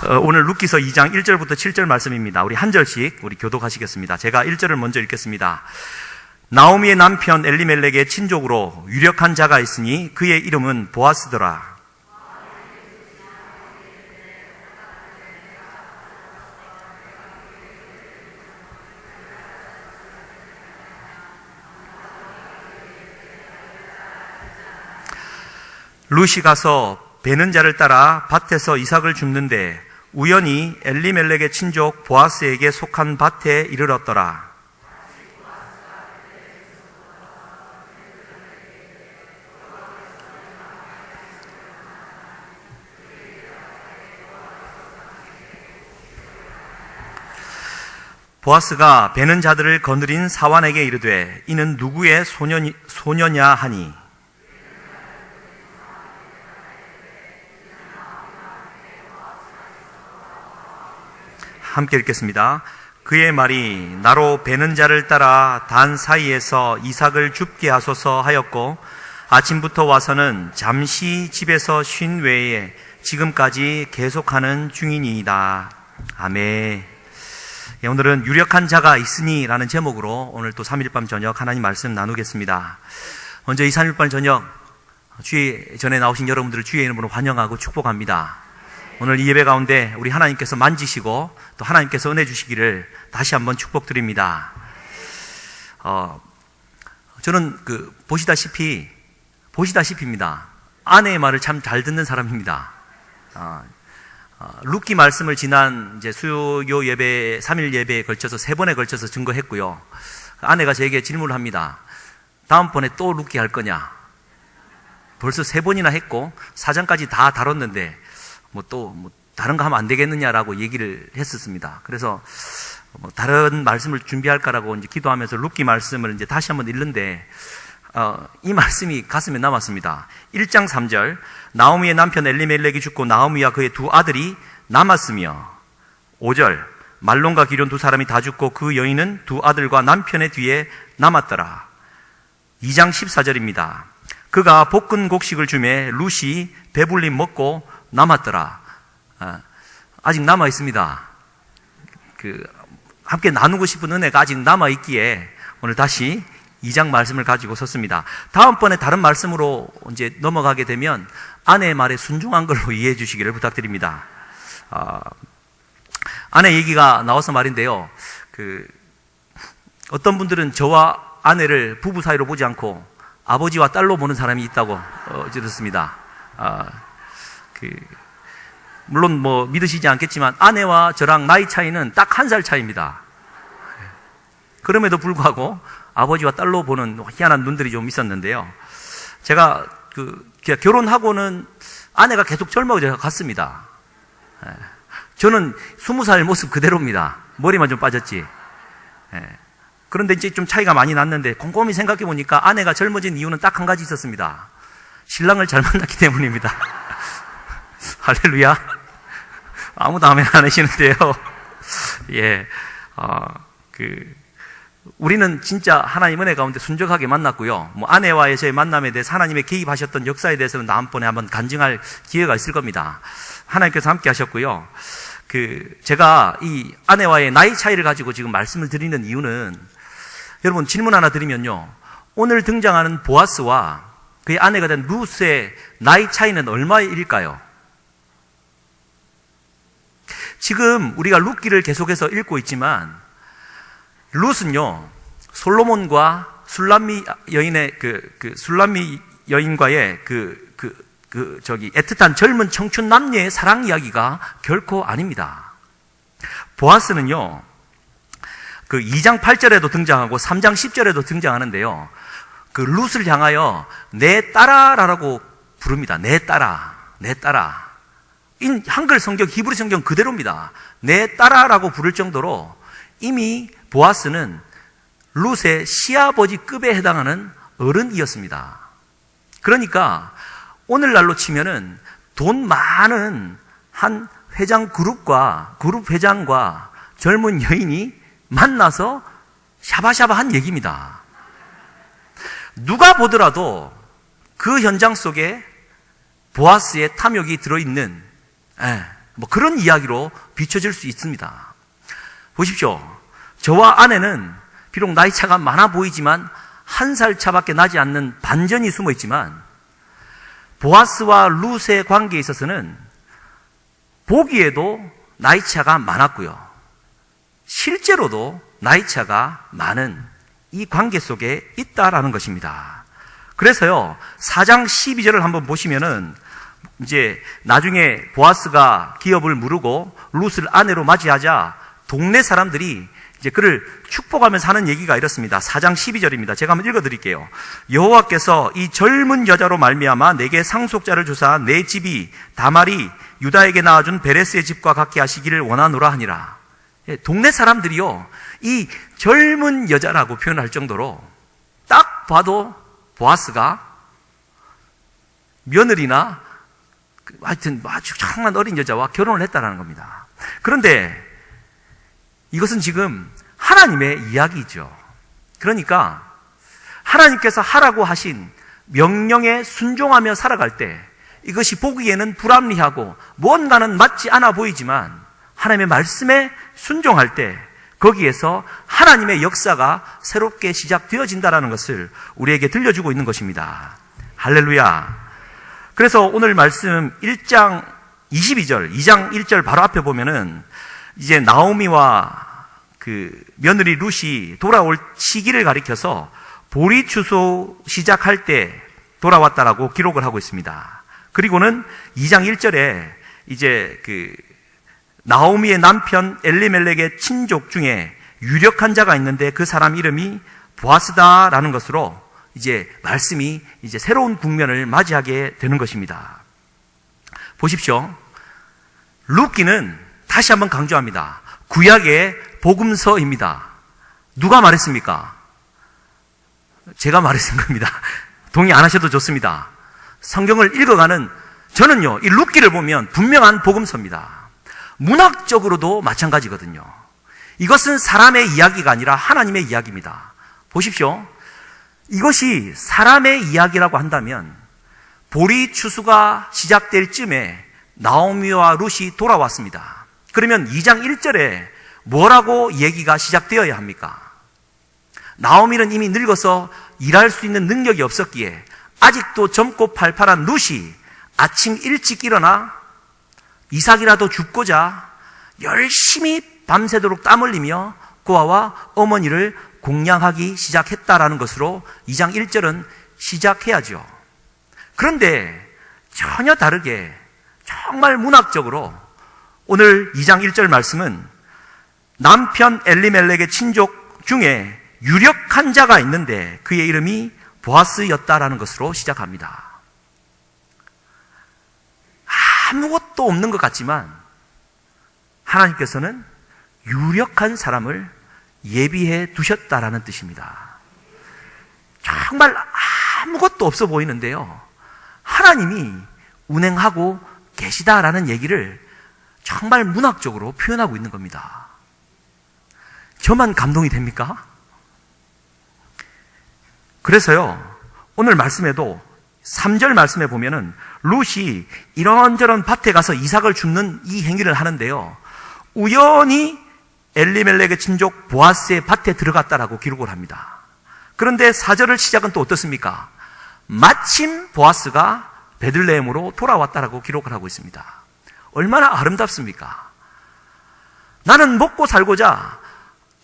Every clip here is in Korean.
오늘 룻기서 2장 1절부터 7절 말씀입니다. 우리 한 절씩 우리 교독하시겠습니다. 제가 1절을 먼저 읽겠습니다. 나오미의 남편 엘리멜렉의 친족으로 유력한 자가 있으니 그의 이름은 보아스더라. 룻이 가서 베는 자를 따라 밭에서 이삭을 줍는데 우연히 엘리멜렉의 친족 보아스에게 속한 밭에 이르렀더라. 보아스가 베는 자들을 거느린 사환에게 이르되 이는 누구의 소녀냐 하니 함께 읽겠습니다. 그의 말이 나로 베는 자를 따라 단 사이에서 이삭을 줍게 하소서 하였고 아침부터 와서는 잠시 집에서 쉰 외에 지금까지 계속하는 중이니이다. 아멘. 오늘은 유력한 자가 있으니 라는 제목으로 오늘 또 3일밤 저녁 하나님 말씀 나누겠습니다. 먼저 이 3일밤 저녁 주의 전에 나오신 여러분들을 주의 이름으로 환영하고 축복합니다. 오늘 이 예배 가운데 우리 하나님께서 만지시고 또 하나님께서 은혜 주시기를 다시 한번 축복드립니다. 저는 보시다시피입니다. 아내의 말을 참 잘 듣는 사람입니다. 룻기 말씀을 지난 이제 수요 예배, 3일 예배에 걸쳐서 3번에 걸쳐서 증거했고요. 아내가 저에게 질문을 합니다. 다음번에 또 룻기 할 거냐? 벌써 3번이나 했고 사장까지 다 다뤘는데 다른 거 하면 안 되겠느냐라고 얘기를 했었습니다. 그래서 다른 말씀을 준비할까라고 이제 기도하면서 룻기 말씀을 이제 다시 한번 읽는데 이 말씀이 가슴에 남았습니다. 1장 3절 나오미의 남편 엘리멜렉이 죽고 나오미와 그의 두 아들이 남았으며 5절 말론과 기럨 두 사람이 다 죽고 그 여인은 두 아들과 남편의 뒤에 남았더라. 2장 14절입니다. 그가 볶은 곡식을 주매 룻이 배불리 먹고 남았더라. 아직 남아 있습니다. 함께 나누고 싶은 은혜가 아직 남아 있기에 오늘 다시 2장 말씀을 가지고 섰습니다. 다음번에 다른 말씀으로 이제 넘어가게 되면 아내의 말에 순종한 걸로 이해해 주시기를 부탁드립니다. 아내 얘기가 나와서 말인데요. 어떤 분들은 저와 아내를 부부 사이로 보지 않고 아버지와 딸로 보는 사람이 있다고 들었습니다. 물론 믿으시지 않겠지만 아내와 저랑 나이 차이는 딱 1살 차이입니다. 그럼에도 불구하고 아버지와 딸로 보는 희한한 눈들이 좀 있었는데요. 제가 결혼하고는 아내가 계속 젊어져 갔습니다. 저는 20살 모습 그대로입니다. 머리만 좀 빠졌지. 그런데 이제 좀 차이가 많이 났는데 곰곰이 생각해 보니까 아내가 젊어진 이유는 딱 한 가지 있었습니다. 신랑을 잘 만났기 때문입니다. 할렐루야. 아무도 아멘 안 하시는데요. 예, 우리는 진짜 하나님 은혜 가운데 순적하게 만났고요. 아내와의 저의 만남에 대해서 하나님의 개입하셨던 역사에 대해서는 다음번에 한번 간증할 기회가 있을 겁니다. 하나님께서 함께 하셨고요. 제가 이 아내와의 나이 차이를 가지고 지금 말씀을 드리는 이유는 여러분 질문 하나 드리면요. 오늘 등장하는 보아스와 그의 아내가 된 룻의 나이 차이는 얼마일까요? 지금 우리가 룻기를 계속해서 읽고 있지만 룻은요 솔로몬과 술람미 여인의 술람미 여인과의 애틋한 젊은 청춘 남녀의 사랑 이야기가 결코 아닙니다. 보아스는요 2장 8절에도 등장하고 3장 10절에도 등장하는데요. 룻을 향하여 내 딸아라고 부릅니다. 내 딸아, 내 딸아. 한글 성경, 히브리 성경 그대로입니다. 내 딸아라고 부를 정도로 이미 보아스는 룻의 시아버지급에 해당하는 어른이었습니다. 그러니까 오늘날로 치면은 돈 많은 한 그룹 회장과 젊은 여인이 만나서 샤바샤바한 얘기입니다. 누가 보더라도 그 현장 속에 보아스의 탐욕이 들어있는 뭐 그런 이야기로 비춰질 수 있습니다. 보십시오. 저와 아내는 비록 나이 차가 많아 보이지만 한 살 차밖에 나지 않는 반전이 숨어 있지만 보아스와 룻의 관계에 있어서는 보기에도 나이 차가 많았고요. 실제로도 나이 차가 많은 이 관계 속에 있다라는 것입니다. 그래서요, 4장 12절을 한번 보시면은 이제 나중에 보아스가 기업을 무르고 룻을 아내로 맞이하자 동네 사람들이 이제 그를 축복하면서 하는 얘기가 이렇습니다. 4장 12절입니다. 제가 한번 읽어드릴게요. 여호와께서 이 젊은 여자로 말미암아 내게 상속자를 주사 내 집이 다말이 유다에게 낳아준 베레스의 집과 같게 하시기를 원하노라 하니라. 동네 사람들이요, 이 젊은 여자라고 표현할 정도로 딱 봐도 보아스가 며느리나 하여튼 아주 정말 어린 여자와 결혼을 했다는 겁니다. 그런데 이것은 지금 하나님의 이야기죠. 그러니까 하나님께서 하라고 하신 명령에 순종하며 살아갈 때 이것이 보기에는 불합리하고 뭔가는 맞지 않아 보이지만 하나님의 말씀에 순종할 때 거기에서 하나님의 역사가 새롭게 시작되어진다는 것을 우리에게 들려주고 있는 것입니다. 할렐루야. 그래서 오늘 말씀 1장 22절, 2장 1절 바로 앞에 보면은 이제 나오미와 그 며느리 룻이 돌아올 시기를 가리켜서 보리 추수 시작할 때 돌아왔다라고 기록을 하고 있습니다. 그리고는 2장 1절에 이제 그 나오미의 남편 엘리멜렉의 친족 중에 유력한 자가 있는데 그 사람 이름이 보아스다라는 것으로 이제 말씀이 이제 새로운 국면을 맞이하게 되는 것입니다. 보십시오. 룻기는 다시 한번 강조합니다. 구약의 복음서입니다. 누가 말했습니까? 제가 말했은 겁니다. 동의 안 하셔도 좋습니다. 성경을 읽어가는 저는요, 이 룻기를 보면 분명한 복음서입니다. 문학적으로도 마찬가지거든요. 이것은 사람의 이야기가 아니라 하나님의 이야기입니다. 보십시오. 이것이 사람의 이야기라고 한다면 보리 추수가 시작될 쯤에 나오미와 룻이 돌아왔습니다. 그러면 2장 1절에 뭐라고 얘기가 시작되어야 합니까? 나오미는 이미 늙어서 일할 수 있는 능력이 없었기에 아직도 젊고 팔팔한 룻이 아침 일찍 일어나 이삭이라도 줍고자 열심히 밤새도록 땀 흘리며 고아와 어머니를 공양하기 시작했다라는 것으로 2장 1절은 시작해야죠. 그런데 전혀 다르게 정말 문학적으로 오늘 2장 1절 말씀은 남편 엘리멜렉의 친족 중에 유력한 자가 있는데 그의 이름이 보아스였다라는 것으로 시작합니다. 아무것도 없는 것 같지만 하나님께서는 유력한 사람을 예비해 두셨다라는 뜻입니다. 정말 아무것도 없어 보이는데요, 하나님이 운행하고 계시다라는 얘기를 정말 문학적으로 표현하고 있는 겁니다. 저만 감동이 됩니까? 그래서요, 오늘 말씀에도 3절 말씀에 보면은 룻이 이런저런 밭에 가서 이삭을 줍는 이 행위를 하는데요, 우연히 엘리멜렉의 친족 보아스의 밭에 들어갔다라고 기록을 합니다. 그런데 4절을 시작은 또 어떻습니까? 마침 보아스가 베들레헴으로 돌아왔다라고 기록을 하고 있습니다. 얼마나 아름답습니까? 나는 먹고 살고자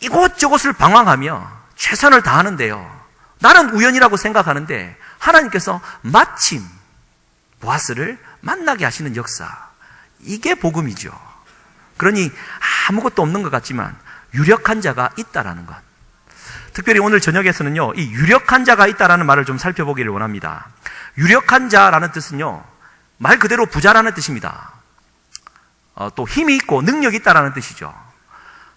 이곳저곳을 방황하며 최선을 다하는데요, 나는 우연이라고 생각하는데 하나님께서 마침 보아스를 만나게 하시는 역사, 이게 복음이죠. 그러니 아무것도 없는 것 같지만 유력한 자가 있다라는 것. 특별히 오늘 저녁에서는요, 이 유력한 자가 있다라는 말을 좀 살펴보기를 원합니다. 유력한 자라는 뜻은요, 말 그대로 부자라는 뜻입니다. 또 힘이 있고 능력이 있다라는 뜻이죠.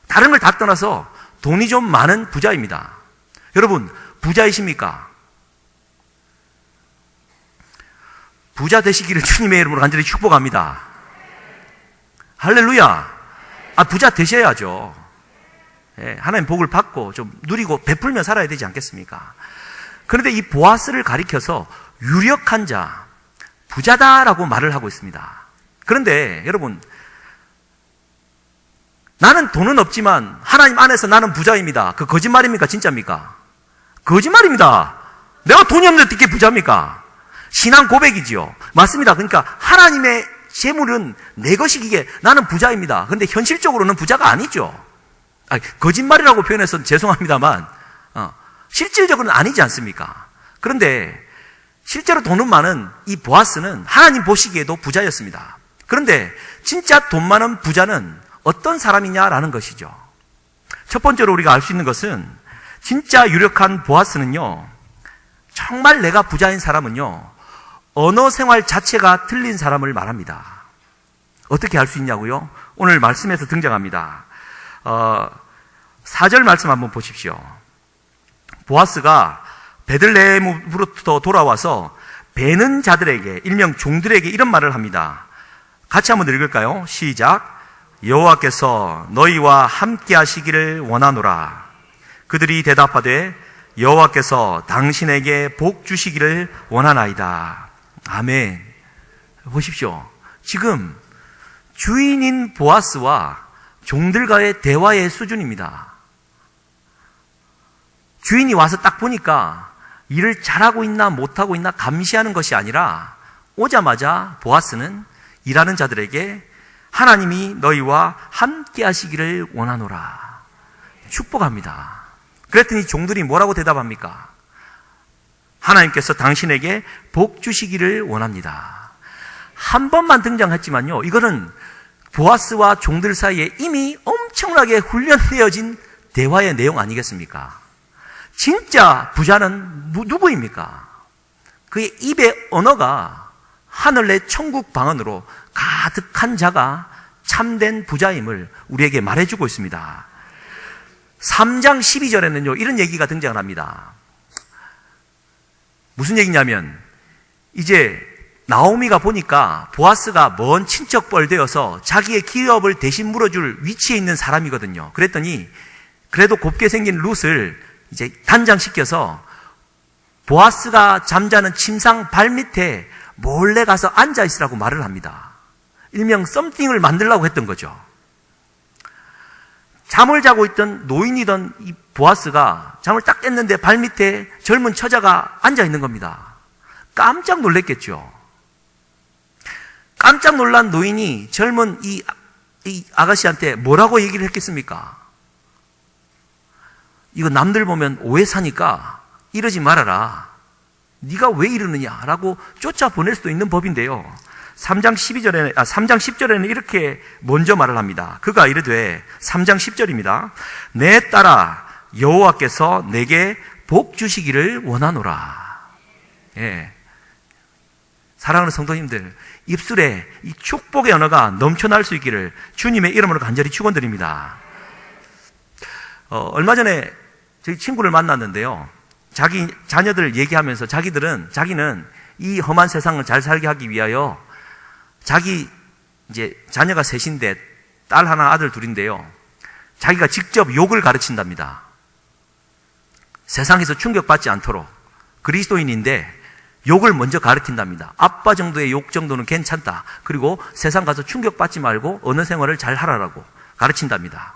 다른 걸 다 떠나서 돈이 좀 많은 부자입니다. 여러분, 부자이십니까? 부자 되시기를 주님의 이름으로 간절히 축복합니다. 할렐루야. 부자 되셔야죠. 예, 하나님 복을 받고 좀 누리고 베풀며 살아야 되지 않겠습니까? 그런데 이 보아스를 가리켜서 유력한 자, 부자다라고 말을 하고 있습니다. 그런데 여러분, 나는 돈은 없지만 하나님 안에서 나는 부자입니다. 그 거짓말입니까? 진짜입니까? 거짓말입니다. 내가 돈이 없는데 어떻게 부자입니까? 신앙 고백이지요. 맞습니다. 그러니까 하나님의 재물은 내 것이기에 나는 부자입니다. 그런데 현실적으로는 부자가 아니죠. 거짓말이라고 표현해서 죄송합니다만 실질적으로는 아니지 않습니까? 그런데 실제로 돈은 많은 이 보아스는 하나님 보시기에도 부자였습니다. 그런데 진짜 돈 많은 부자는 어떤 사람이냐라는 것이죠. 첫 번째로 우리가 알 수 있는 것은 진짜 유력한 보아스는요, 정말 내가 부자인 사람은요, 언어 생활 자체가 틀린 사람을 말합니다. 어떻게 알 수 있냐고요? 오늘 말씀에서 등장합니다. 4절 말씀 한번 보십시오. 보아스가 베들레헴으로부터 돌아와서 베는 자들에게, 일명 종들에게 이런 말을 합니다. 같이 한번 읽을까요? 시작. 여호와께서 너희와 함께 하시기를 원하노라. 그들이 대답하되 여호와께서 당신에게 복 주시기를 원하나이다. 아멘. 보십시오. 지금 주인인 보아스와 종들과의 대화의 수준입니다. 주인이 와서 딱 보니까 일을 잘하고 있나 못하고 있나 감시하는 것이 아니라 오자마자 보아스는 일하는 자들에게 하나님이 너희와 함께 하시기를 원하노라. 축복합니다. 그랬더니 종들이 뭐라고 대답합니까? 하나님께서 당신에게 복 주시기를 원합니다. 한 번만 등장했지만요, 이거는 보아스와 종들 사이에 이미 엄청나게 훈련되어진 대화의 내용 아니겠습니까? 진짜 부자는 누구입니까? 그의 입의 언어가 하늘 내 천국 방언으로 가득한 자가 참된 부자임을 우리에게 말해주고 있습니다. 3장 12절에는요, 이런 얘기가 등장을 합니다. 무슨 얘기냐면, 이제 나오미가 보니까 보아스가 먼 친척뻘 되어서 자기의 기업을 대신 물어줄 위치에 있는 사람이거든요. 그랬더니 그래도 곱게 생긴 룻을 이제 단장시켜서 보아스가 잠자는 침상 발밑에 몰래 가서 앉아있으라고 말을 합니다. 일명 썸띵을 만들려고 했던 거죠. 잠을 자고 있던 노인이던 이 보아스가 잠을 딱 깼는데 발밑에 젊은 처자가 앉아있는 겁니다. 깜짝 놀랐겠죠. 깜짝 놀란 노인이 젊은 이 아가씨한테 뭐라고 얘기를 했겠습니까? 이거 남들 보면 오해 사니까 이러지 말아라. 네가 왜 이러느냐라고 쫓아보낼 수도 있는 법인데요. 3장 10절에는 이렇게 먼저 말을 합니다. 그가 이르되 3장 10절입니다. 내 딸아 여호와께서 내게 복 주시기를 원하노라. 예. 사랑하는 성도님들, 입술에 이 축복의 언어가 넘쳐날 수 있기를 주님의 이름으로 간절히 축원드립니다. 얼마 전에 저희 친구를 만났는데요. 자기 자녀들 얘기하면서 자기는 이 험한 세상을 잘 살게 하기 위하여 자기 이제 자녀가 셋인데 딸 하나 아들 둘인데요. 자기가 직접 욕을 가르친답니다. 세상에서 충격받지 않도록. 그리스도인인데 욕을 먼저 가르친답니다. 아빠 정도의 욕 정도는 괜찮다. 그리고 세상 가서 충격받지 말고 언어 생활을 잘 하라고 가르친답니다.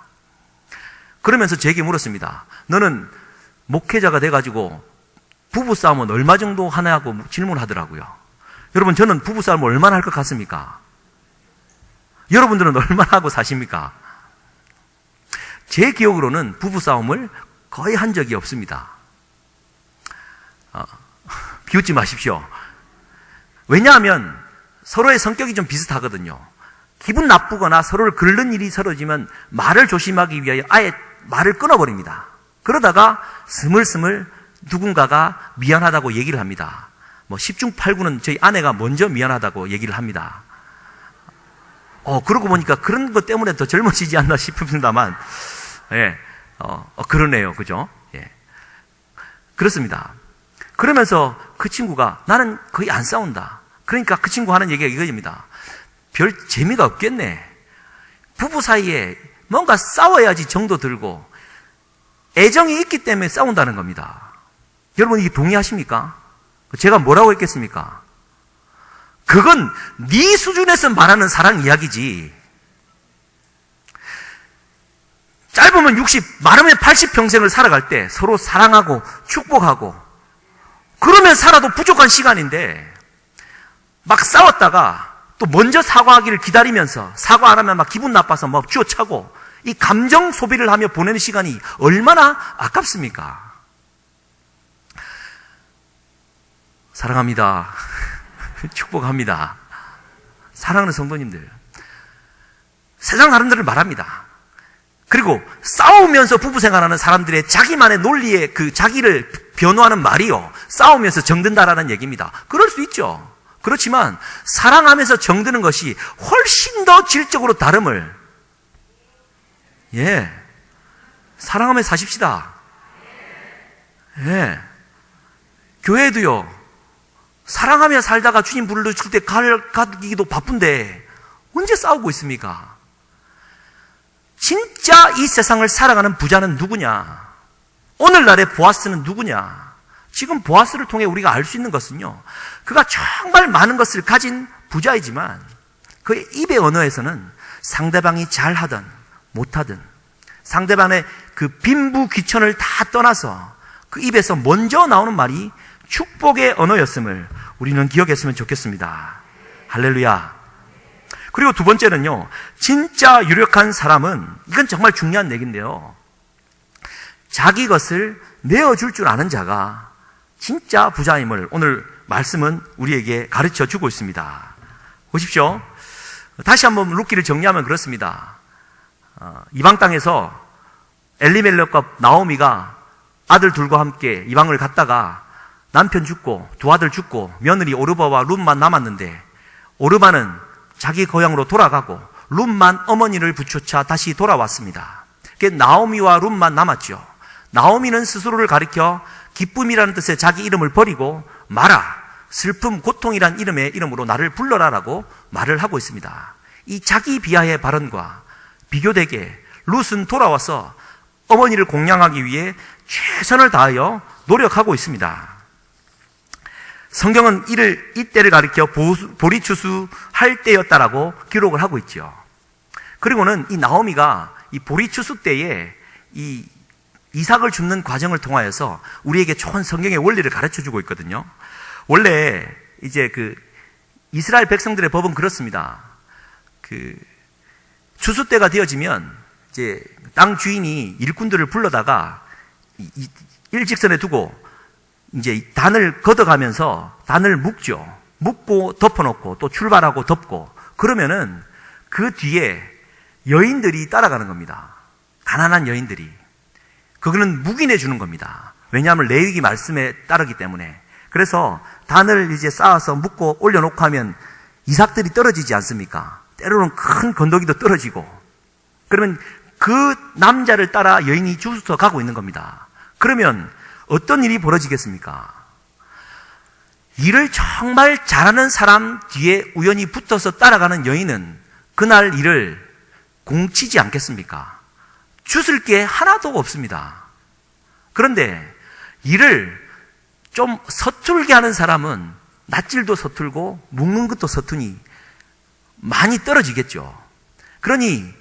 그러면서 제게 물었습니다. 너는 목회자가 돼가지고 부부싸움은 얼마 정도 하냐고 질문하더라고요. 여러분, 저는 부부싸움을 얼마나 할 것 같습니까? 여러분들은 얼마나 하고 사십니까? 제 기억으로는 부부싸움을 거의 한 적이 없습니다. 비웃지 마십시오. 왜냐하면 서로의 성격이 좀 비슷하거든요. 기분 나쁘거나 서로를 긁는 일이 벌어지면 말을 조심하기 위하여 아예 말을 끊어버립니다. 그러다가 스물스물 누군가가 미안하다고 얘기를 합니다. 10중 8구는 저희 아내가 먼저 미안하다고 얘기를 합니다. 그러고 보니까 그런 것 때문에 더 젊어지지 않나 싶습니다만, 예, 그러네요. 그죠? 예. 그렇습니다. 그러면서 그 친구가 나는 거의 안 싸운다. 그러니까 그 친구 하는 얘기가 이거입니다. 별 재미가 없겠네. 부부 사이에 뭔가 싸워야지 정도 들고 애정이 있기 때문에 싸운다는 겁니다. 여러분, 이게 동의하십니까? 제가 뭐라고 했겠습니까? 그건 네 수준에서 말하는 사랑 이야기지. 짧으면 60, 많으면 80평생을 살아갈 때 서로 사랑하고 축복하고 그러면 살아도 부족한 시간인데 막 싸웠다가 또 먼저 사과하기를 기다리면서 사과 안 하면 막 기분 나빠서 막 쥐어차고 이 감정 소비를 하며 보내는 시간이 얼마나 아깝습니까? 사랑합니다. 축복합니다. 사랑하는 성도님들, 세상 사람들을 말합니다. 그리고 싸우면서 부부 생활하는 사람들의 자기만의 논리에 그 자기를 변호하는 말이요, 싸우면서 정든다라는 얘기입니다. 그럴 수 있죠. 그렇지만 사랑하면서 정드는 것이 훨씬 더 질적으로 다름을, 사랑하며 사십시다. 교회도요, 사랑하며 살다가 주님 불러줄 때 가기도 바쁜데 언제 싸우고 있습니까? 진짜 이 세상을 살아가는 부자는 누구냐? 오늘날의 보아스는 누구냐? 지금 보아스를 통해 우리가 알 수 있는 것은요, 그가 정말 많은 것을 가진 부자이지만 그의 입의 언어에서는 상대방이 잘하든 못하든 상대방의 그 빈부귀천을 다 떠나서 그 입에서 먼저 나오는 말이 축복의 언어였음을 우리는 기억했으면 좋겠습니다. 할렐루야. 그리고 두 번째는요, 진짜 유력한 사람은, 이건 정말 중요한 얘기인데요, 자기 것을 내어줄 줄 아는 자가 진짜 부자임을 오늘 말씀은 우리에게 가르쳐 주고 있습니다. 보십시오. 다시 한번 룻기를 정리하면 그렇습니다. 이방 땅에서 엘리멜렉과 나오미가 아들 둘과 함께 이방을 갔다가 남편 죽고 두 아들 죽고 며느리 오르바와 룻만 남았는데, 오르바는 자기 고향으로 돌아가고 룻만 어머니를 부쫓아 다시 돌아왔습니다. 그게 나오미와 룻만 남았죠. 나오미는 스스로를 가리켜 기쁨이라는 뜻의 자기 이름을 버리고 마라, 슬픔, 고통이란 이름으로 나를 불러라라고 말을 하고 있습니다. 이 자기 비하의 발언과 비교되게 룻은 돌아와서 어머니를 공양하기 위해 최선을 다하여 노력하고 있습니다. 성경은 이때를 가리켜 보리추수할 때였다라고 기록을 하고 있죠. 그리고는 이 나오미가 이 보리추수 때에 이 이삭을 줍는 과정을 통하여서 우리에게 좋은 성경의 원리를 가르쳐 주고 있거든요. 원래 이제 그 이스라엘 백성들의 법은 그렇습니다. 그 추수 때가 되어지면 이제 땅 주인이 일꾼들을 불러다가 일직선에 두고 이제 단을 걷어가면서 단을 묶죠. 묶고 덮어놓고 또 출발하고 덮고, 그러면은 그 뒤에 여인들이 따라가는 겁니다. 가난한 여인들이. 그거는 묵인해 주는 겁니다. 왜냐하면 레위기 말씀에 따르기 때문에. 그래서 단을 이제 쌓아서 묶고 올려놓고 하면 이삭들이 떨어지지 않습니까? 때로는 큰 건더기도 떨어지고. 그러면 그 남자를 따라 여인이 주워서 가고 있는 겁니다. 그러면 어떤 일이 벌어지겠습니까? 일을 정말 잘하는 사람 뒤에 우연히 붙어서 따라가는 여인은 그날 일을 공치지 않겠습니까? 주술 게 하나도 없습니다. 그런데 일을 좀 서툴게 하는 사람은 낯질도 서툴고 묶는 것도 서투니 많이 떨어지겠죠. 그러니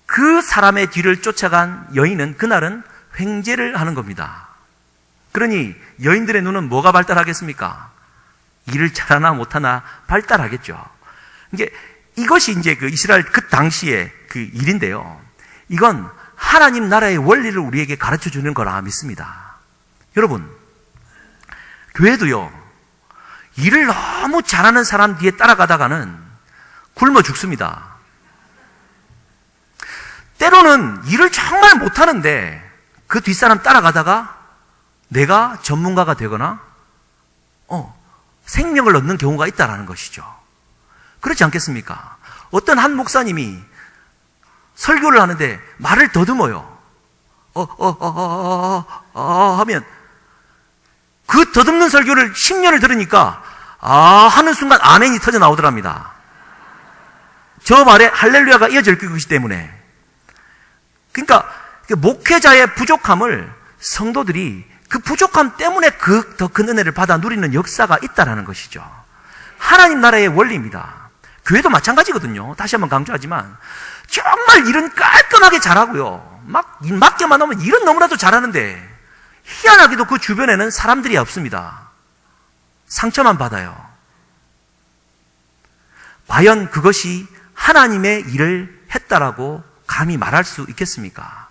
그 사람의 뒤를 쫓아간 여인은 그날은 횡재를 하는 겁니다. 그러니 여인들의 눈은 뭐가 발달하겠습니까? 일을 잘하나 못하나 발달하겠죠. 이것이 이제 그 이스라엘 그 당시의 그 일인데요. 이건 하나님 나라의 원리를 우리에게 가르쳐 주는 거라 믿습니다. 여러분, 교회도요, 일을 너무 잘하는 사람 뒤에 따라가다가는 굶어 죽습니다. 때로는 일을 정말 못하는데 그 뒷사람 따라가다가 내가 전문가가 되거나 생명을 얻는 경우가 있다는 것이죠. 그렇지 않겠습니까? 어떤 한 목사님이 설교를 하는데 말을 더듬어요. 하면 그 더듬는 설교를 10년을 들으니까 하는 순간 아멘이 터져 나오더랍니다. 저 말에 할렐루야가 이어질 것이기 때문에. 그러니까 목회자의 부족함을 성도들이 그 부족함 때문에 그 더 큰 은혜를 받아 누리는 역사가 있다는 것이죠. 하나님 나라의 원리입니다. 교회도 마찬가지거든요. 다시 한번 강조하지만 정말 일은 깔끔하게 잘하고요. 맡겨만 놓으면 일은 너무나도 잘하는데, 희한하게도 그 주변에는 사람들이 없습니다. 상처만 받아요. 과연 그것이 하나님의 일을 했다라고 감히 말할 수 있겠습니까?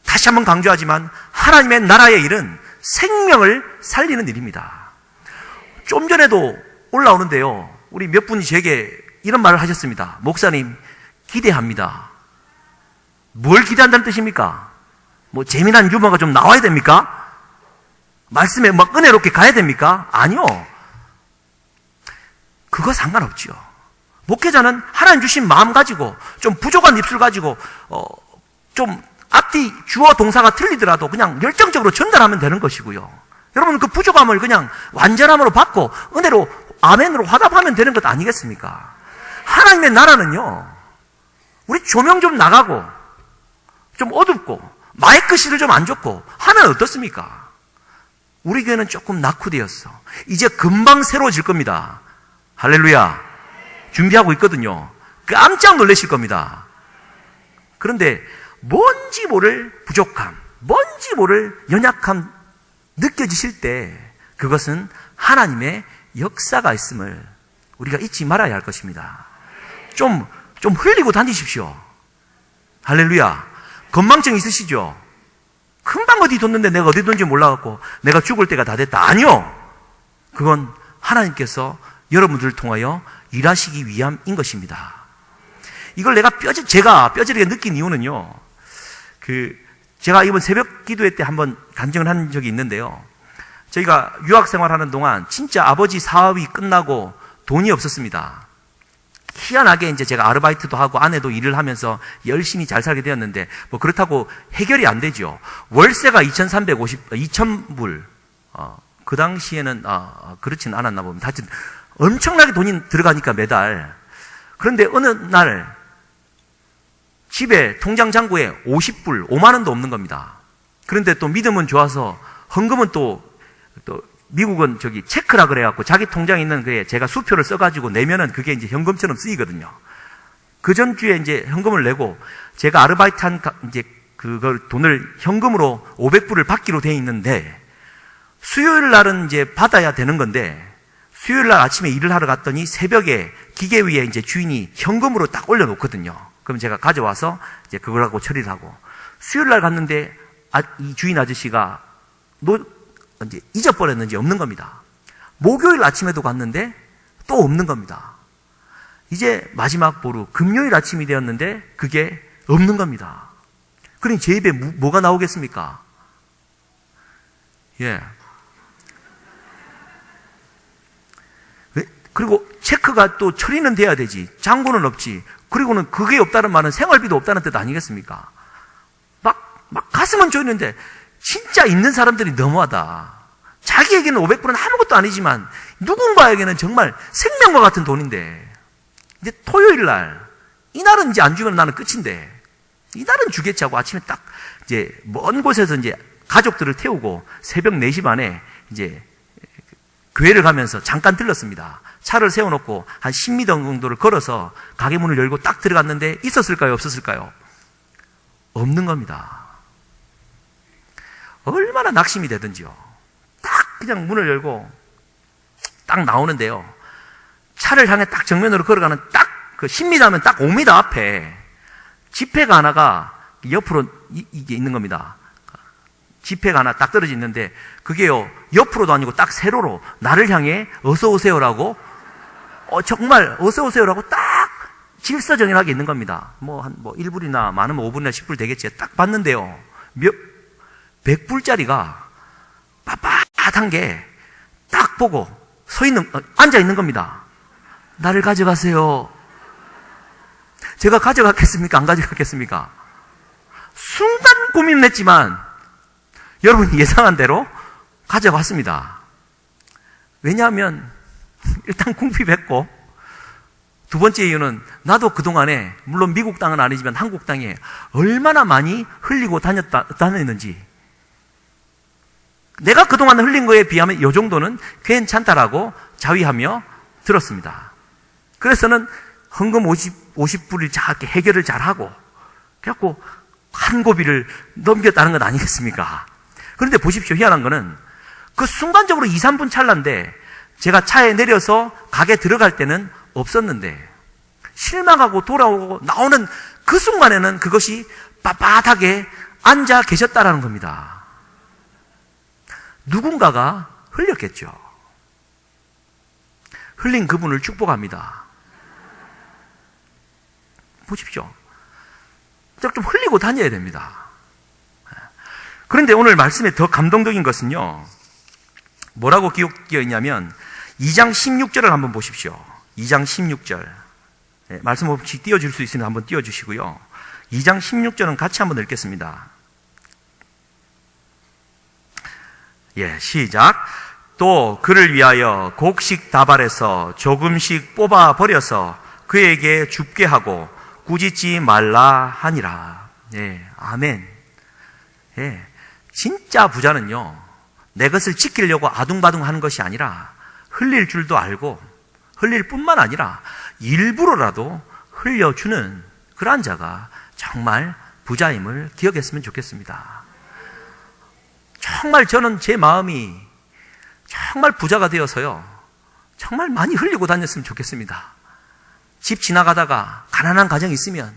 다시 한번 강조하지만 하나님의 나라의 일은 생명을 살리는 일입니다. 좀 전에도 올라오는데요, 우리 몇 분이 제게 이런 말을 하셨습니다. 목사님, 기대합니다. 뭘 기대한다는 뜻입니까? 뭐 재미난 유머가 좀 나와야 됩니까? 말씀에 막 은혜롭게 가야 됩니까? 아니요. 그거 상관없지요. 목회자는 하나님 주신 마음 가지고, 좀 부족한 입술 가지고, 좀 앞뒤 주어 동사가 틀리더라도 그냥 열정적으로 전달하면 되는 것이고요. 여러분, 그 부족함을 그냥 완전함으로 받고 은혜로 아멘으로 화답하면 되는 것 아니겠습니까? 하나님의 나라는요, 우리 조명 좀 나가고 좀 어둡고 마이크 실을 좀 안 좋고 하면 어떻습니까? 우리 교회는 조금 낙후되었어. 이제 금방 새로워질 겁니다. 할렐루야. 준비하고 있거든요. 깜짝 놀라실 겁니다. 그런데 뭔지 모를 부족함, 뭔지 모를 연약함 느껴지실 때 그것은 하나님의 역사가 있음을 우리가 잊지 말아야 할 것입니다. 좀 흘리고 다니십시오. 할렐루야. 건망증 있으시죠? 금방 어디 뒀는데 내가 어디 뒀는지 몰라갖고 내가 죽을 때가 다 됐다. 아니요. 그건 하나님께서 여러분들을 통하여 일하시기 위함인 것입니다. 이걸 제가 뼈저리게 느낀 이유는요, 제가 이번 새벽 기도회 때 한번 간증을 한 적이 있는데요. 저희가 유학 생활하는 동안 진짜 아버지 사업이 끝나고 돈이 없었습니다. 희한하게 이제 제가 아르바이트도 하고 아내도 일을 하면서 열심히 잘 살게 되었는데, 뭐 그렇다고 해결이 안 되죠. 월세가 2,000불. 그 당시에는, 그렇진 않았나 봅니다. 하여튼 엄청나게 돈이 들어가니까 매달. 그런데 어느 날 집에 통장 잔고에 50불, 5만 원도 없는 겁니다. 그런데 또 믿음은 좋아서 헌금은 또 미국은 체크라 그래갖고 자기 통장에 있는 그에 제가 수표를 써가지고 내면은 그게 이제 현금처럼 쓰이거든요. 그 전주에 이제 현금을 내고 제가 아르바이트한 이제 그걸 돈을 현금으로 500불을 받기로 돼 있는데, 수요일 날은 이제 받아야 되는 건데, 수요일 날 아침에 일을 하러 갔더니 새벽에 기계 위에 이제 주인이 현금으로 딱 올려놓거든요. 그럼 제가 가져와서 이제 그걸 하고 처리를 하고, 수요일 날 갔는데 이 주인 아저씨가 이제 잊어버렸는지 없는 겁니다. 목요일 아침에도 갔는데 또 없는 겁니다. 이제 마지막 보루 금요일 아침이 되었는데 그게 없는 겁니다. 그러니 제 입에 뭐가 나오겠습니까? 예. 그리고 체크가 또 처리는 돼야 되지. 잔고는 없지. 그리고는 그게 없다는 말은 생활비도 없다는 뜻 아니겠습니까? 막 가슴은 조이는데 진짜 있는 사람들이 너무하다. 자기에게는 500불은 아무것도 아니지만 누군가에게는 정말 생명과 같은 돈인데, 이제 토요일 날, 이날은 이제 안 주면 나는 끝인데, 이날은 주겠지 하고 아침에 딱 이제 먼 곳에서 이제 가족들을 태우고 새벽 4시 반에 이제 교회를 가면서 잠깐 들렀습니다. 차를 세워놓고 한 10m 정도를 걸어서 가게 문을 열고 딱 들어갔는데 있었을까요? 없었을까요? 없는 겁니다. 얼마나 낙심이 되든지요. 딱 그냥 문을 열고 딱 나오는데요. 차를 향해 딱 정면으로 걸어가는 딱 그 10m면 딱 5m 앞에 지폐가 하나가 옆으로 이게 있는 겁니다. 지폐가 하나 딱 떨어져 있는데 그게요, 옆으로도 아니고 딱 세로로 나를 향해 어서 오세요라고, 정말 어서 오세요라고 딱 질서정연하게 있는 겁니다. 뭐 1불이나 많으면 5불이나 10불 되겠지. 딱 봤는데요, 100불짜리가 빳빳한 게 딱 보고 앉아 있는 겁니다. 나를 가져가세요. 제가 가져갔겠습니까? 안 가져갔겠습니까? 순간 고민을 했지만 여러분이 예상한 대로 가져갔습니다. 왜냐하면 일단 궁핍했고, 두 번째 이유는 나도 그동안에 물론 미국 땅은 아니지만 한국 땅에 얼마나 많이 흘리고 다녔는지, 내가 그동안 흘린 거에 비하면 이 정도는 괜찮다라고 자위하며 들었습니다. 그래서는 헌금 50불을 잘 해결을 잘하고, 그래갖고 한 고비를 넘겼다는 것 아니겠습니까? 그런데 보십시오. 희한한 거는 그 순간적으로 2, 3분 찰나인데 제가 차에 내려서 가게 들어갈 때는 없었는데 실망하고 돌아오고 나오는 그 순간에는 그것이 빳빳하게 앉아 계셨다라는 겁니다. 누군가가 흘렸겠죠. 흘린 그분을 축복합니다. 보십시오. 좀 흘리고 다녀야 됩니다. 그런데 오늘 말씀에 더 감동적인 것은요, 뭐라고 기록되어 있냐면 2장 16절을 한번 보십시오. 2장 16절. 말씀 없이 띄워줄 수 있으면 한번 띄워주시고요. 2장 16절은 같이 한번 읽겠습니다. 시작. 또 그를 위하여 곡식 다발에서 조금씩 뽑아 버려서 그에게 줍게 하고 꾸짖지 말라 하니라. 아멘. 진짜 부자는요, 내 것을 지키려고 아둥바둥 하는 것이 아니라 흘릴 줄도 알고 흘릴 뿐만 아니라 일부러라도 흘려주는 그러한 자가 정말 부자임을 기억했으면 좋겠습니다. 정말 저는 제 마음이 정말 부자가 되어서요, 정말 많이 흘리고 다녔으면 좋겠습니다. 집 지나가다가 가난한 가정이 있으면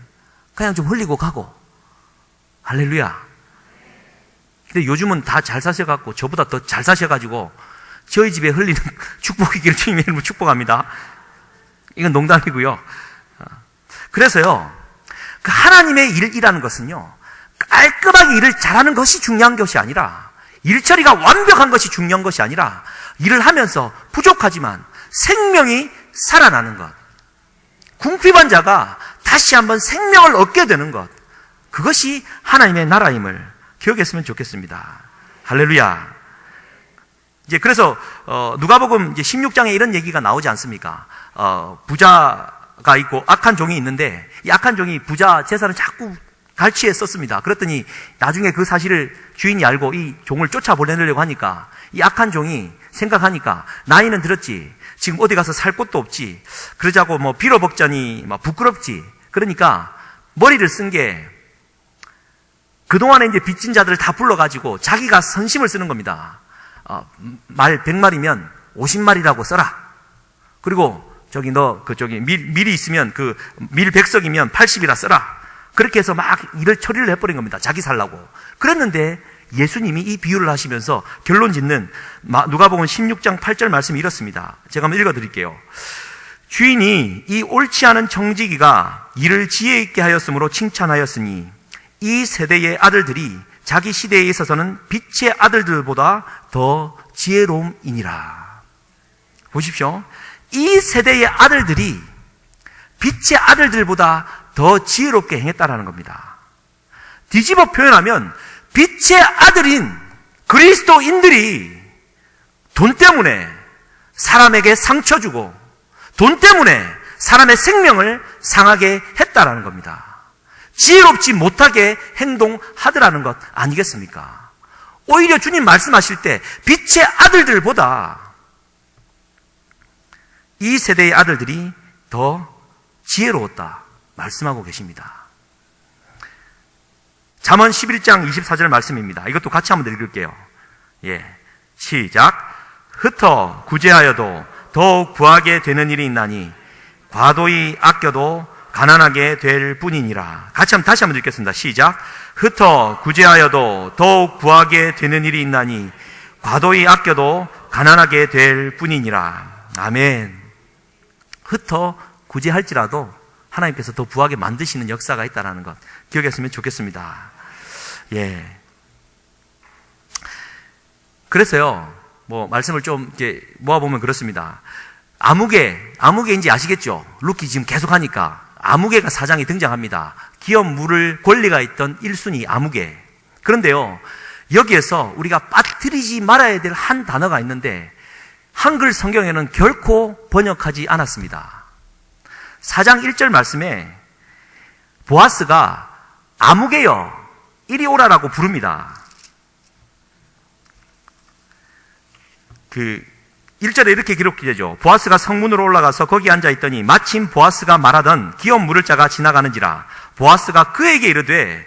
그냥 좀 흘리고 가고. 할렐루야. 근데 요즘은 다 잘 사셔갖고, 저보다 더 잘 사셔가지고 저희 집에 흘리는 축복이기를 주님의 이름으로 축복합니다. 이건 농담이고요. 그래서요, 그 하나님의 일이라는 것은요, 깔끔하게 일을 잘하는 것이 중요한 것이 아니라, 일처리가 완벽한 것이 중요한 것이 아니라, 일을 하면서 부족하지만 생명이 살아나는 것, 궁핍한 자가 다시 한번 생명을 얻게 되는 것, 그것이 하나님의 나라임을 기억했으면 좋겠습니다. 할렐루야. 이제 그래서 누가복음 이제 16장에 이런 얘기가 나오지 않습니까? 부자가 있고 악한 종이 있는데, 이 악한 종이 부자 재산을 자꾸 갈취해 썼습니다. 그랬더니 나중에 그 사실을 주인이 알고 이 종을 쫓아보내려고 하니까, 이 악한 종이 생각하니까 나이는 들었지, 지금 어디 가서 살 곳도 없지, 그러자고 뭐 빌어먹자니 부끄럽지. 그러니까 머리를 쓴 게, 그동안에 이제 빚진 자들을 다 불러가지고 자기가 선심을 쓰는 겁니다. 말 100마리면 50마리라고 써라. 그리고 밀이 있으면 밀 100석이면 80이라 써라. 그렇게 해서 막 일을 처리를 해버린 겁니다. 자기 살라고. 그랬는데 예수님이 이 비유를 하시면서 결론 짓는 누가복음 16장 8절 말씀이 이렇습니다. 제가 한번 읽어드릴게요. 주인이 이 옳지 않은 청지기가 일을 지혜 있게 하였으므로 칭찬하였으니 이 세대의 아들들이 자기 시대에 있어서는 빛의 아들들보다 더 지혜로움이니라. 보십시오. 이 세대의 아들들이 빛의 아들들보다 더 지혜롭게 행했다라는 겁니다. 뒤집어 표현하면 빛의 아들인 그리스도인들이 돈 때문에 사람에게 상처 주고 돈 때문에 사람의 생명을 상하게 했다라는 겁니다. 지혜롭지 못하게 행동하더라는 것 아니겠습니까? 오히려 주님 말씀하실 때 빛의 아들들보다 이 세대의 아들들이 더 지혜로웠다 말씀하고 계십니다. 잠언 11장 24절 말씀입니다. 이것도 같이 한번 읽을게요. 시작. 흩어 구제하여도 더욱 구하게 되는 일이 있나니 과도히 아껴도 가난하게 될 뿐이니라. 다시 한번 읽겠습니다. 시작. 흩어 구제하여도 더욱 구하게 되는 일이 있나니 과도히 아껴도 가난하게 될 뿐이니라. 아멘. 흩어 구제할지라도 하나님께서 더 부하게 만드시는 역사가 있다는 것 기억했으면 좋겠습니다. 그래서요, 말씀을 좀 이렇게 모아보면 그렇습니다. 아무개인지 아시겠죠? 루키 지금 계속 하니까. 아무개가 사장이 등장합니다. 기업 물을 권리가 있던 1순위 아무개. 그런데요, 여기에서 우리가 빠뜨리지 말아야 될 한 단어가 있는데 한글 성경에는 결코 번역하지 않았습니다. 4장 1절 말씀에 보아스가 아무개여 이리 오라라고 부릅니다. 1절에 이렇게 기록되죠. 보아스가 성문으로 올라가서 거기 앉아있더니 마침 보아스가 말하던 기업 물을 자가 지나가는지라. 보아스가 그에게 이르되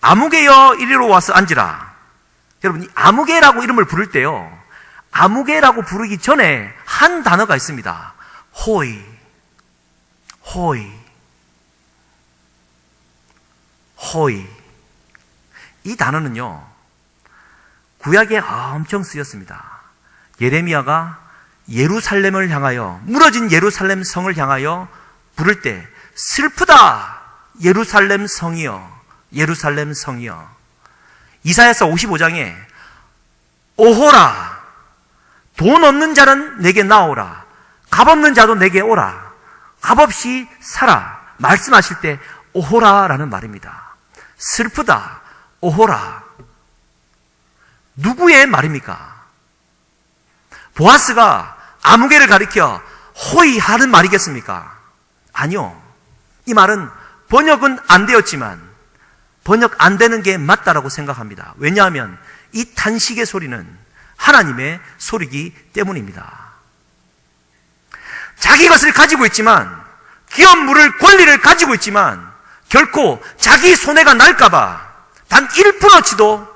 아무개여 이리로 와서 앉으라. 여러분, 이 아무개라고 이름을 부를 때요, 아무개라고 부르기 전에 한 단어가 있습니다. 호이. 호이. 호이. 이 단어는요, 구약에 엄청 쓰였습니다. 예레미야가 예루살렘을 향하여, 무너진 예루살렘 성을 향하여 부를 때, 슬프다 예루살렘 성이여, 예루살렘 성이여. 이사야서 55장에 오호라, 돈 없는 자는 내게 나오라, 값 없는 자도 내게 오라, 값 없이 살아 말씀하실 때 오호라라는 말입니다. 슬프다, 오호라. 누구의 말입니까? 보아스가 아무개를 가리켜 호의하는 말이겠습니까? 아니요. 이 말은 번역은 안 되었지만 번역 안 되는 게 맞다라고 생각합니다. 왜냐하면 이 탄식의 소리는 하나님의 소리이기 때문입니다. 자기 것을 가지고 있지만, 기업 물을 권리를 가지고 있지만 결코 자기 손해가 날까봐 단 1%치도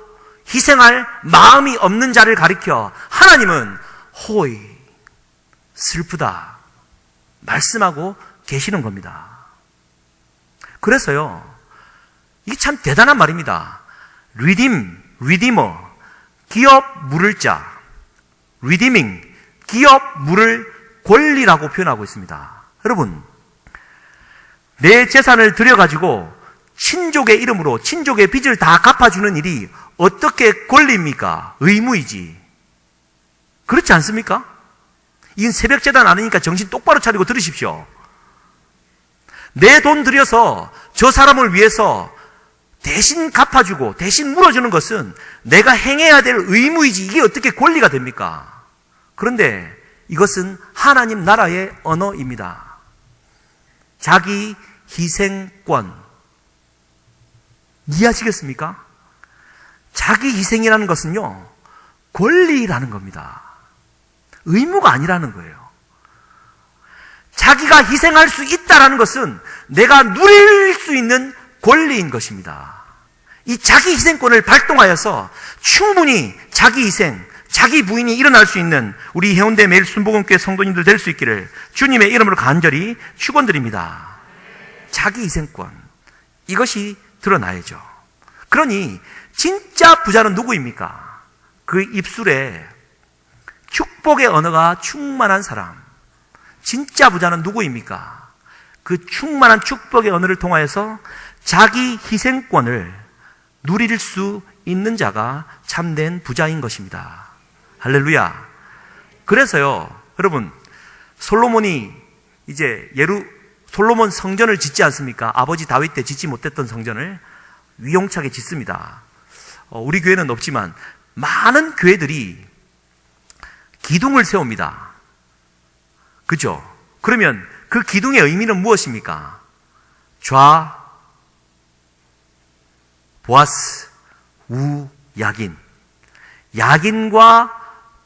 희생할 마음이 없는 자를 가리켜 하나님은 호의, 슬프다 말씀하고 계시는 겁니다. 그래서요, 이게 참 대단한 말입니다. 리디머, 기업 물을 자, 리디밍, 기업 물을 권리라고 표현하고 있습니다. 여러분, 내 재산을 들여가지고 친족의 이름으로 친족의 빚을 다 갚아주는 일이 어떻게 권리입니까? 의무이지. 그렇지 않습니까? 이건 새벽재단 아니니까 정신 똑바로 차리고 들으십시오. 내 돈 들여서 저 사람을 위해서 대신 갚아주고 대신 물어주는 것은 내가 행해야 될 의무이지, 이게 어떻게 권리가 됩니까? 그런데 이것은 하나님 나라의 언어입니다. 자기 희생권. 이해하시겠습니까? 자기 희생이라는 것은요, 권리라는 겁니다. 의무가 아니라는 거예요. 자기가 희생할 수 있다라는 것은 내가 누릴 수 있는 권리인 것입니다. 이 자기 희생권을 발동하여서 충분히 자기 희생, 자기 부인이 일어날 수 있는 우리 해운대 매일 순복음교회 성도님들 될 수 있기를 주님의 이름으로 간절히 축원드립니다. 자기 희생권, 이것이 드러나야죠. 그러니 진짜 부자는 누구입니까? 그 입술에 축복의 언어가 충만한 사람. 진짜 부자는 누구입니까? 그 충만한 축복의 언어를 통하여서 자기 희생권을 누릴 수 있는 자가 참된 부자인 것입니다. 할렐루야. 그래서요, 여러분, 솔로몬이 이제 솔로몬 성전을 짓지 않습니까? 아버지 다윗 때 짓지 못했던 성전을 위용차게 짓습니다. 우리 교회는 없지만 많은 교회들이 기둥을 세웁니다. 그죠? 그러면 그 기둥의 의미는 무엇입니까? 보아스, 야긴. 야긴과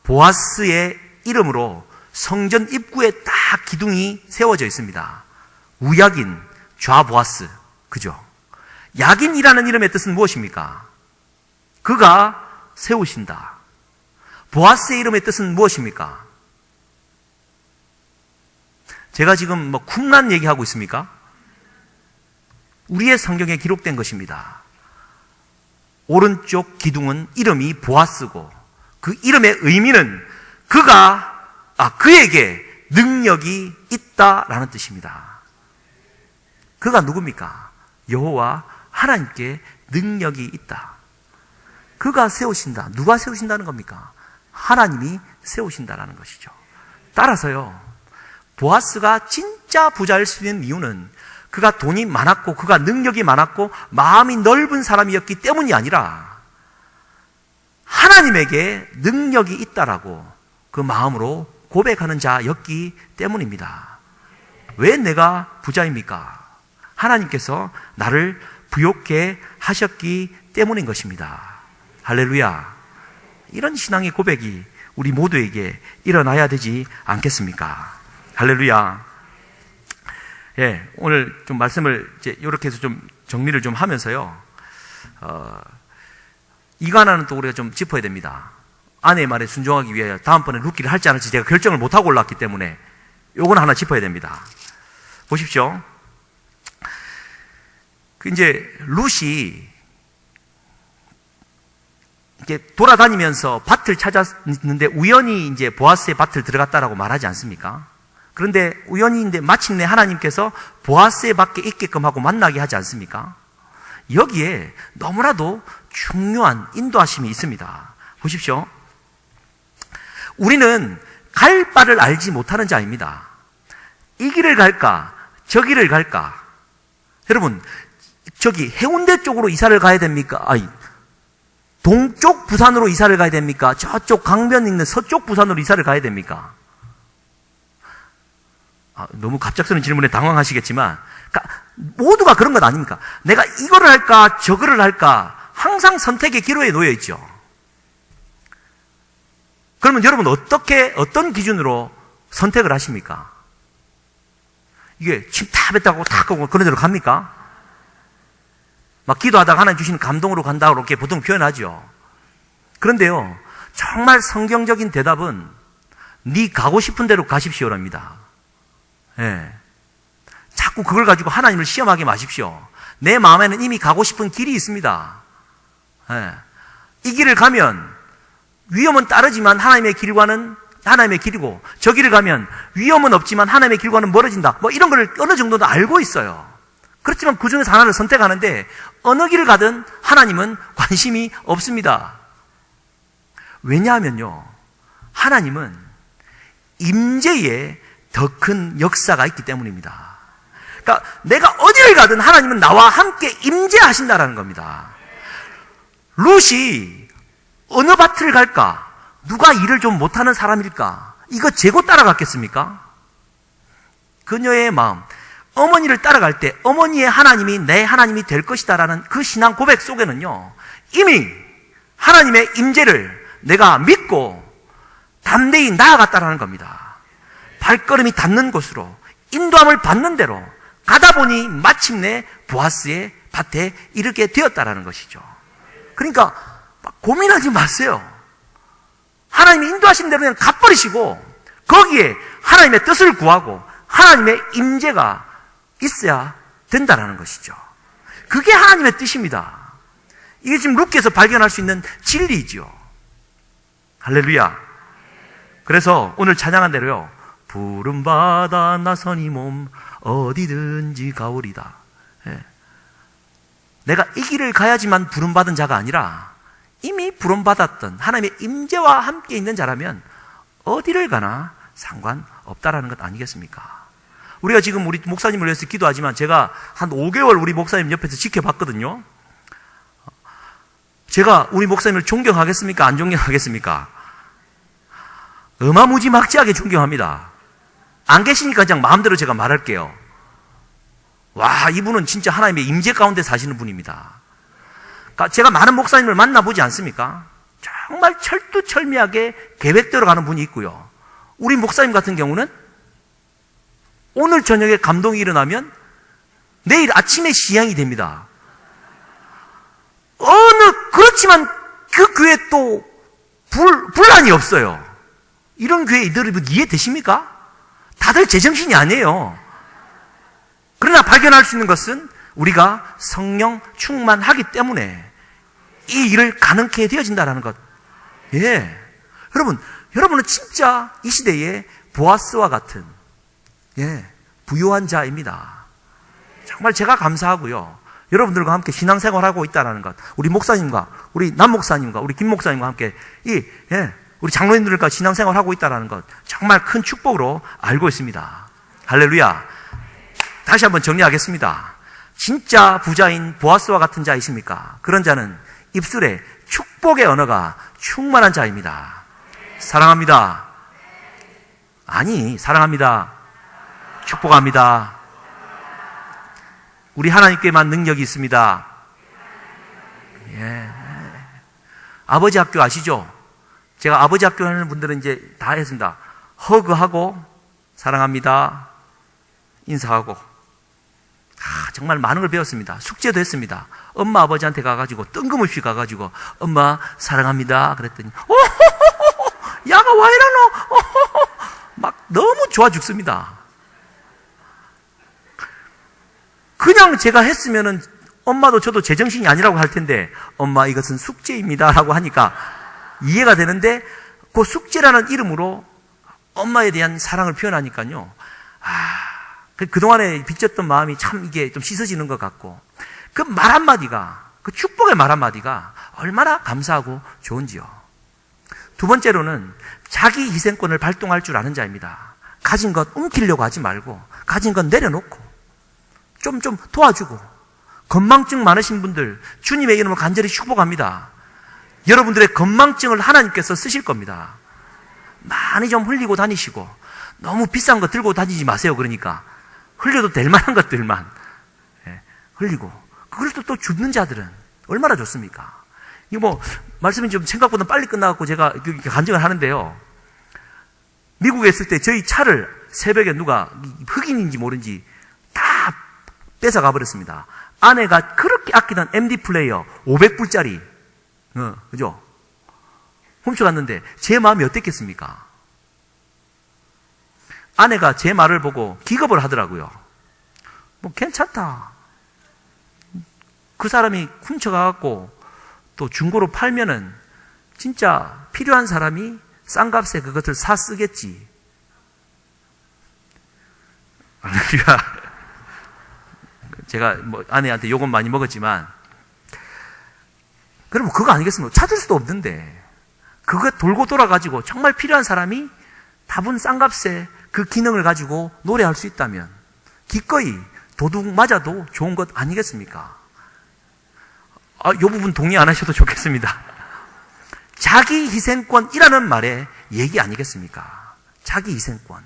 보아스의 이름으로 성전 입구에 딱 기둥이 세워져 있습니다. 우야긴, 보아스. 그죠? 야긴이라는 이름의 뜻은 무엇입니까? 그가 세우신다. 보아스의 이름의 뜻은 무엇입니까? 제가 지금 쿰란 얘기하고 있습니까? 우리의 성경에 기록된 것입니다. 오른쪽 기둥은 이름이 보아스고 그 이름의 의미는 그에게 능력이 있다라는 뜻입니다. 그가 누굽니까? 여호와 하나님께 능력이 있다. 그가 세우신다. 누가 세우신다는 겁니까? 하나님이 세우신다라는 것이죠. 따라서요, 보아스가 진짜 부자일 수 있는 이유는 그가 돈이 많았고 그가 능력이 많았고 마음이 넓은 사람이었기 때문이 아니라 하나님에게 능력이 있다라고 그 마음으로 고백하는 자였기 때문입니다. 왜 내가 부자입니까? 하나님께서 나를 부욕해 하셨기 때문인 것입니다. 할렐루야. 이런 신앙의 고백이 우리 모두에게 일어나야 되지 않겠습니까? 할렐루야. 예, 오늘 좀 말씀을 이제 이렇게 해서 좀 정리를 좀 하면서요. 이거 하나는 또 우리가 좀 짚어야 됩니다. 아내의 말에 순종하기 위해 다음번에 룻기를 할지 안 할지 제가 결정을 못하고 올랐기 때문에 요건 하나 짚어야 됩니다. 보십시오. 이제 룻이 이렇게 돌아다니면서 밭을 찾았는데 우연히 이제 보아스의 밭을 들어갔다라고 말하지 않습니까? 그런데 우연히인데 마침내 하나님께서 보아스의 밭에 있게끔 하고 만나게 하지 않습니까? 여기에 너무나도 중요한 인도하심이 있습니다. 보십시오. 우리는 갈 바를 알지 못하는 자입니다. 이 길을 갈까? 저 길을 갈까? 여러분, 저기 해운대 쪽으로 이사를 가야 됩니까? 동쪽 부산으로 이사를 가야 됩니까? 저쪽 강변 있는 서쪽 부산으로 이사를 가야 됩니까? 너무 갑작스러운 질문에 당황하시겠지만, 모두가 그런 것 아닙니까? 내가 이거를 할까, 저거를 할까, 항상 선택의 기로에 놓여 있죠. 그러면 여러분 어떤 기준으로 선택을 하십니까? 이게 침 다 뱉다고 탁 하고 그런 데로 갑니까? 막 기도하다가 하나님 주시는 감동으로 간다고 이렇게 보통 표현하죠. 그런데요, 정말 성경적인 대답은 네 가고 싶은 대로 가십시오랍니다. 예. 자꾸 그걸 가지고 하나님을 시험하게 마십시오. 내 마음에는 이미 가고 싶은 길이 있습니다. 예. 이 길을 가면 위험은 따르지만 하나님의 길과는 하나님의 길이고, 저 길을 가면 위험은 없지만 하나님의 길과는 멀어진다. 뭐 이런 걸 어느 정도는 알고 있어요. 그렇지만 그 중에서 하나를 선택하는데 어느 길을 가든 하나님은 관심이 없습니다. 왜냐하면요, 하나님은 임재에 더 큰 역사가 있기 때문입니다. 그러니까 내가 어디를 가든 하나님은 나와 함께 임재하신다라는 겁니다. 룻이 어느 밭을 갈까? 누가 일을 좀 못하는 사람일까? 이거 재고 따라갔겠습니까? 그녀의 마음, 어머니를 따라갈 때 어머니의 하나님이 내 하나님이 될 것이다라는 그 신앙 고백 속에는요, 이미 하나님의 임재를 내가 믿고 담대히 나아갔다라는 겁니다. 발걸음이 닿는 곳으로, 인도함을 받는 대로 가다 보니 마침내 보아스의 밭에 이르게 되었다라는 것이죠. 그러니까 고민하지 마세요. 하나님이 인도하신 대로 그냥 가버리시고 거기에 하나님의 뜻을 구하고 하나님의 임재가 있어야 된다라는 것이죠. 그게 하나님의 뜻입니다. 이게 지금 룻기에서 발견할 수 있는 진리이죠. 할렐루야. 그래서 오늘 찬양한 대로요, 푸른 바다 나선 이 몸 어디든지 가오리다. 예. 내가 이 길을 가야지만 부름받은 자가 아니라 이미 부름받았던 하나님의 임재와 함께 있는 자라면 어디를 가나 상관없다라는 것 아니겠습니까? 우리가 지금 우리 목사님을 위해서 기도하지만 제가 한 5개월 우리 목사님 옆에서 지켜봤거든요. 제가 우리 목사님을 존경하겠습니까? 안 존경하겠습니까? 어마무지막지하게 존경합니다. 안 계시니까 그냥 마음대로 제가 말할게요. 와, 이분은 진짜 하나님의 임재 가운데 사시는 분입니다. 그러니까 제가 많은 목사님을 만나보지 않습니까? 정말 철두철미하게 계획대로 가는 분이 있고요. 우리 목사님 같은 경우는 오늘 저녁에 감동이 일어나면 내일 아침에 시향이 됩니다. 그렇지만 그 교회에 또 분란이 없어요. 이런 교회 여러분 이해되십니까? 다들 제정신이 아니에요. 그러나 발견할 수 있는 것은 우리가 성령 충만하기 때문에 이 일을 가능케 되어진다는 것. 예. 여러분은 진짜 이 시대에 보아스와 같은, 예, 부유한 자입니다. 정말 제가 감사하고요. 여러분들과 함께 신앙생활하고 있다는 것. 우리 목사님과, 우리 남 목사님과, 우리 김 목사님과 함께 우리 장로님들과 신앙생활하고 있다는 것. 정말 큰 축복으로 알고 있습니다. 할렐루야. 다시 한번 정리하겠습니다. 진짜 부자인 보아스와 같은 자이십니까? 그런 자는 입술에 축복의 언어가 충만한 자입니다. 사랑합니다. 아니, 사랑합니다. 축복합니다. 우리 하나님께만 능력이 있습니다. 예. 아버지 학교 아시죠? 제가 아버지 학교 하는 분들은 이제 다 했습니다. 허그하고, 사랑합니다. 인사하고. 정말 많은 걸 배웠습니다. 숙제도 했습니다. 엄마 아버지한테 가가지고 뜬금없이 가가지고 엄마 사랑합니다 그랬더니 야가 와 이러노 막 너무 좋아 죽습니다. 그냥 제가 했으면은 엄마도 저도 제정신이 아니라고 할 텐데 엄마 이것은 숙제입니다 라고 하니까 이해가 되는데 그 숙제라는 이름으로 엄마에 대한 사랑을 표현하니까요. 그동안에 빚졌던 마음이 참 이게 좀 씻어지는 것 같고 그 말 한마디가 그 축복의 말 한마디가 얼마나 감사하고 좋은지요. 두 번째로는 자기 희생권을 발동할 줄 아는 자입니다. 가진 것 움키려고 하지 말고 가진 것 내려놓고 좀 도와주고 건망증 많으신 분들 주님의 이름으로 간절히 축복합니다. 여러분들의 건망증을 하나님께서 쓰실 겁니다. 많이 좀 흘리고 다니시고 너무 비싼 거 들고 다니지 마세요. 그러니까 흘려도 될 만한 것들만 흘리고 그래도 또 죽는 자들은 얼마나 좋습니까? 이거 뭐 말씀이 좀 생각보다 빨리 끝나갖고 제가 이렇게 간증을 하는데요. 미국에 있을 때 저희 차를 새벽에 누가 흑인인지 모른지 다 뺏어가 버렸습니다. 아내가 그렇게 아끼던 MD 플레이어 500불짜리 그죠? 훔쳐갔는데 제 마음이 어땠겠습니까? 아내가 제 말을 보고 기겁을 하더라고요. 뭐 괜찮다. 그 사람이 훔쳐가갖고 또 중고로 팔면은 진짜 필요한 사람이 싼 값에 그것을 사 쓰겠지. 제가 뭐 아내한테 욕은 많이 먹었지만 그럼 그거 아니겠습니까? 찾을 수도 없는데 그거 돌고 돌아가지고 정말 필요한 사람이 다분 싼 값에 그 기능을 가지고 노래할 수 있다면 기꺼이 도둑 맞아도 좋은 것 아니겠습니까? 이 부분 동의 안 하셔도 좋겠습니다. 자기 희생권이라는 말의 얘기 아니겠습니까? 자기 희생권.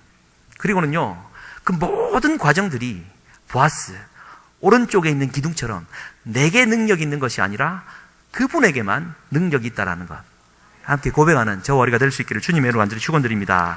그리고는요, 그 모든 과정들이 보아스, 오른쪽에 있는 기둥처럼 내게 능력이 있는 것이 아니라 그분에게만 능력이 있다라는 것. 함께 고백하는 저와 우리가 될 수 있기를 주님의 이름으로 간절히 축원드립니다.